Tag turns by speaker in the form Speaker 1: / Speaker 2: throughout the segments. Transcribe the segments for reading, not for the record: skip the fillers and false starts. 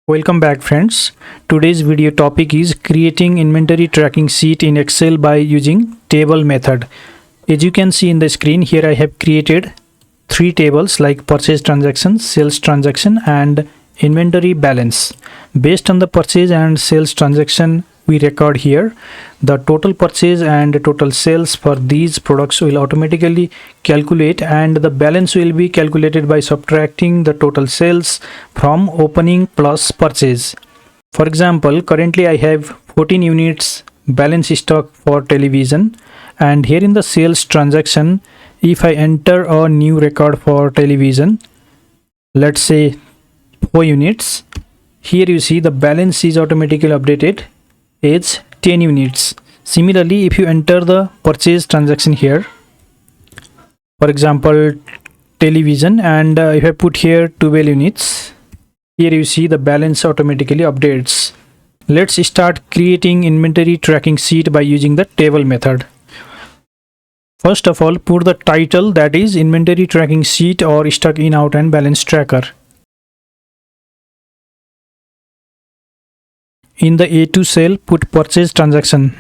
Speaker 1: Welcome back friends. Today's video topic is creating inventory tracking sheet in Excel by using table method. As you can see in the screen here, I have created three tables like purchase transaction, sales transaction and inventory balance. Based on the purchase and sales transaction we record here, the total purchase and total sales for these products will automatically calculate, and the balance will be calculated by subtracting the total sales from opening plus purchase. For example, currently I have 14 units balance stock for television, and here in the sales transaction, if I enter a new record for television, let's say 4 units, here you see the balance is automatically updated as 10 units. Similarly, if you enter the purchase transaction here, for example television, and if I put here 12 units, here you see the balance automatically updates. Let's start creating inventory tracking sheet by using the table method. First of all, put the title, that is inventory tracking sheet or stock in, out and balance tracker. In the A2 cell, put purchase transaction.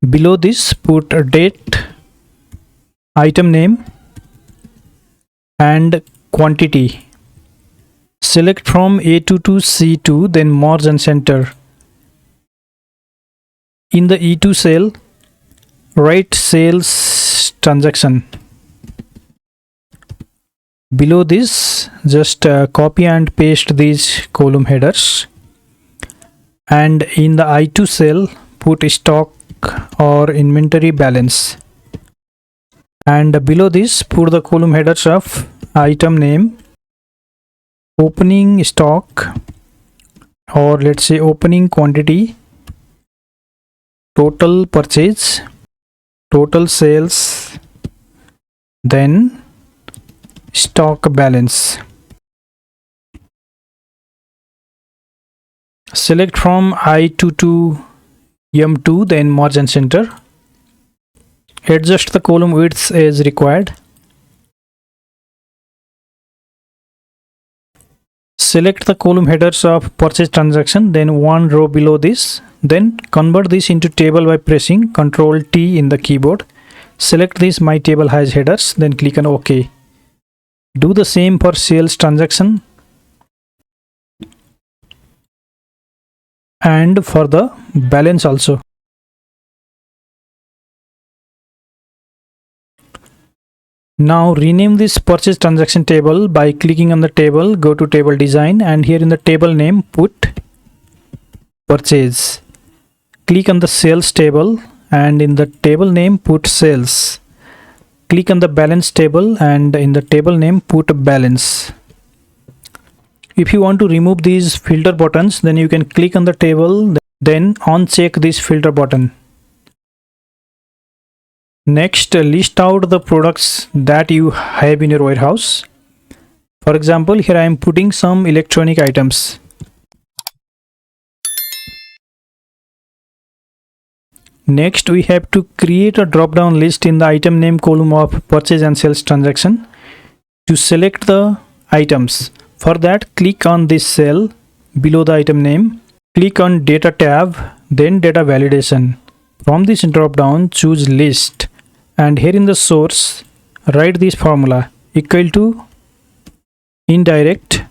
Speaker 1: Below this, put a date, item name and quantity. Select from A2 to C2, then merge and center. In the E2 cell, write sales transaction. Below this, just copy and paste these column headers. And in the I2 cell, put stock or inventory balance, and below this put the column headers of item name, opening stock, or let's say opening quantity, total purchase, total sales, then stock balance. Select from I2 to M2, then merge and center. Adjust the column widths as required. Select the column headers of purchase transaction, then one row below this. Then convert this into table by pressing Ctrl T in the keyboard. Select this my table has headers, then click on OK. Do the same for sales transaction and for the balance also. Now rename this purchase transaction table by clicking on the table, go to table design, and here in the table name put purchase. Click on the sales table and in the table name put sales. Click on the balance table and in the table name put balance. If you want to remove these filter buttons, then you can click on the table, then uncheck this filter button. Next, list out the products that you have in your warehouse. For example, here I am putting some electronic items. Next, we have to create a drop-down list in the item name column of purchase and sales transaction to select the items. For that, click on this cell below the item name, click on data tab, then data validation. From this drop down, choose list, and here in the source write this formula equal to indirect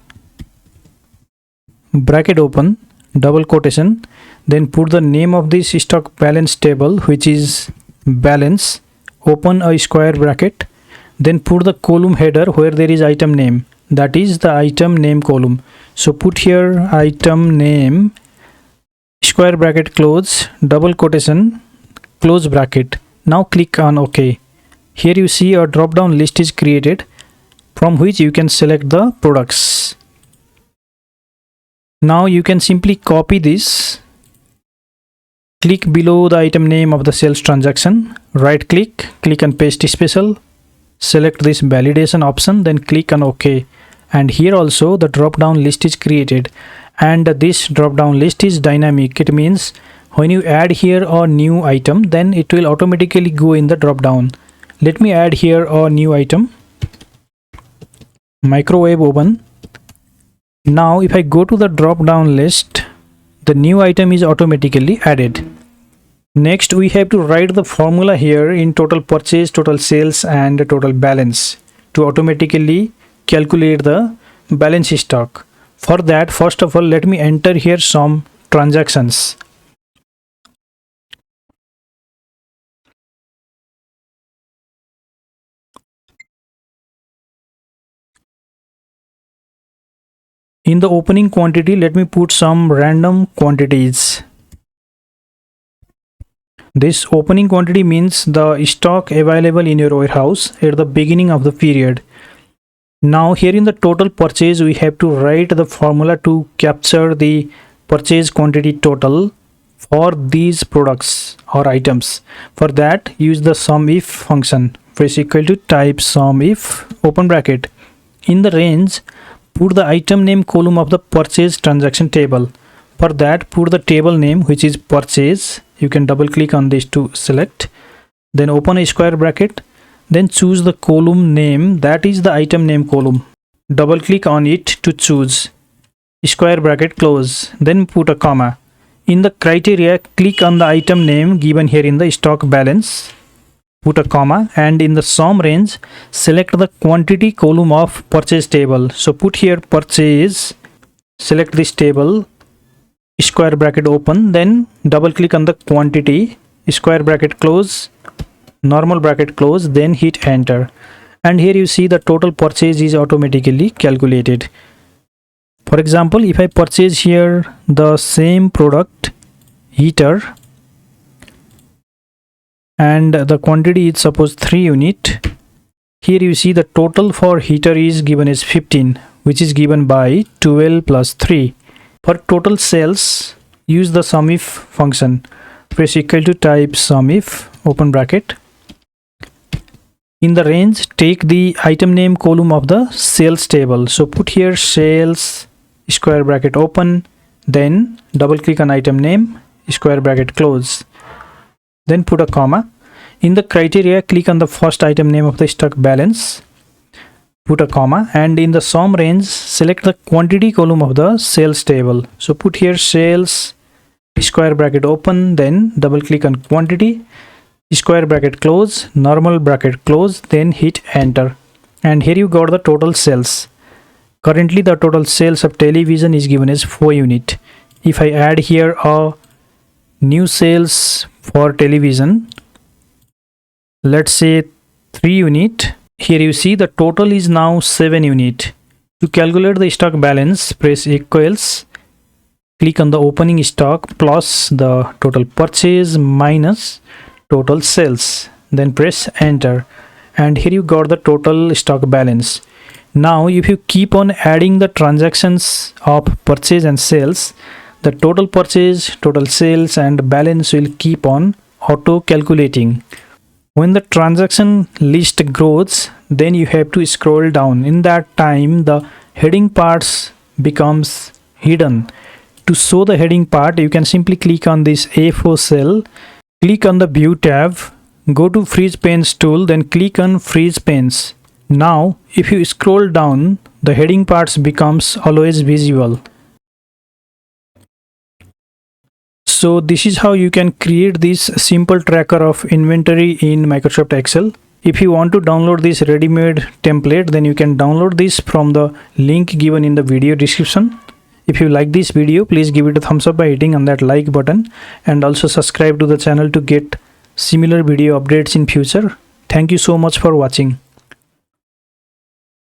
Speaker 1: bracket open double quotation, then put the name of this stock balance table, which is balance, open a square bracket, then put the column header where there is item name, that is the item name column. So put here item name, square bracket close, double quotation, close bracket. Now click on OK. Here you see a drop down list is created from which you can select the products. Now you can simply copy this, click below the item name of the sales transaction, right click, click on paste special, select this validation option, then click on OK. And here also the drop down list is created, and this drop down list is dynamic. It means when you add here a new item, then it will automatically go in the drop down. Let me add here a new item, microwave oven. Now if I go to the drop down list, the new item is automatically added. Next we have to write the formula here in total purchase, total sales and total balance to automatically calculate the balance stock. For that, first of all, let me enter here some transactions. In the opening quantity, let me put some random quantities. This opening quantity means the stock available in your warehouse at the beginning of the period. Now here in the total purchase, we have to write the formula to capture the purchase quantity total for these products or items. For that, use the sum if function. Press equal to, type sum if, open bracket. In the range, put the item name column of the purchase transaction table. For that, put the table name, which is purchase. You can double click on this to select. Then open a square bracket. Then choose the column name, that is the item name column. Double click on it to choose. Square bracket close. Then put a comma. In the criteria, click on the item name given here in the stock balance. Put a comma, and in the sum range, select the quantity column of purchase table. So put here purchase, select this table, square bracket open, then double click on the quantity, square bracket close, normal bracket close, then hit enter. And here you see the total purchase is automatically calculated. For example, if I purchase here the same product, heater, and the quantity is suppose 3 unit, here you see the total for heater is given as 15, which is given by 12 plus 3. For total sales, use the sum if function. Press equal to, type sum if, open bracket. In the range, take the item name column of the sales table. So put here sales, square bracket open, then double click on item name, square bracket close. Then put a comma. In the criteria, click on the first item name of the stock balance, put a comma, and in the sum range, select the quantity column of the sales table. So put here sales, square bracket open, then double click on quantity, square bracket close, normal bracket close, then hit enter. And here you got the total sales. Currently the total sales of television is given as 4 unit. If I add here a new sales for television, let's say 3 unit, here you see the total is now 7 unit. To calculate the stock balance, press equals, click on the opening stock plus the total purchase minus total sales, then press enter, and here you got the total stock balance. Now if you keep on adding the transactions of purchase and sales, the total purchase, total sales and balance will keep on auto calculating. When the transaction list grows, then you have to scroll down. In that time, the heading parts becomes hidden. To show the heading part, you can simply click on this A4 cell, click on the View tab, go to Freeze Panes tool, then click on Freeze Panes. Now, if you scroll down, the heading parts becomes always visible. So this is how you can create this simple tracker of inventory in Microsoft Excel. If you want to download this ready-made template, then you can download this from the link given in the video description. If you like this video, please give it a thumbs up by hitting on that like button, and also subscribe to the channel to get similar video updates in future. Thank you so much for watching.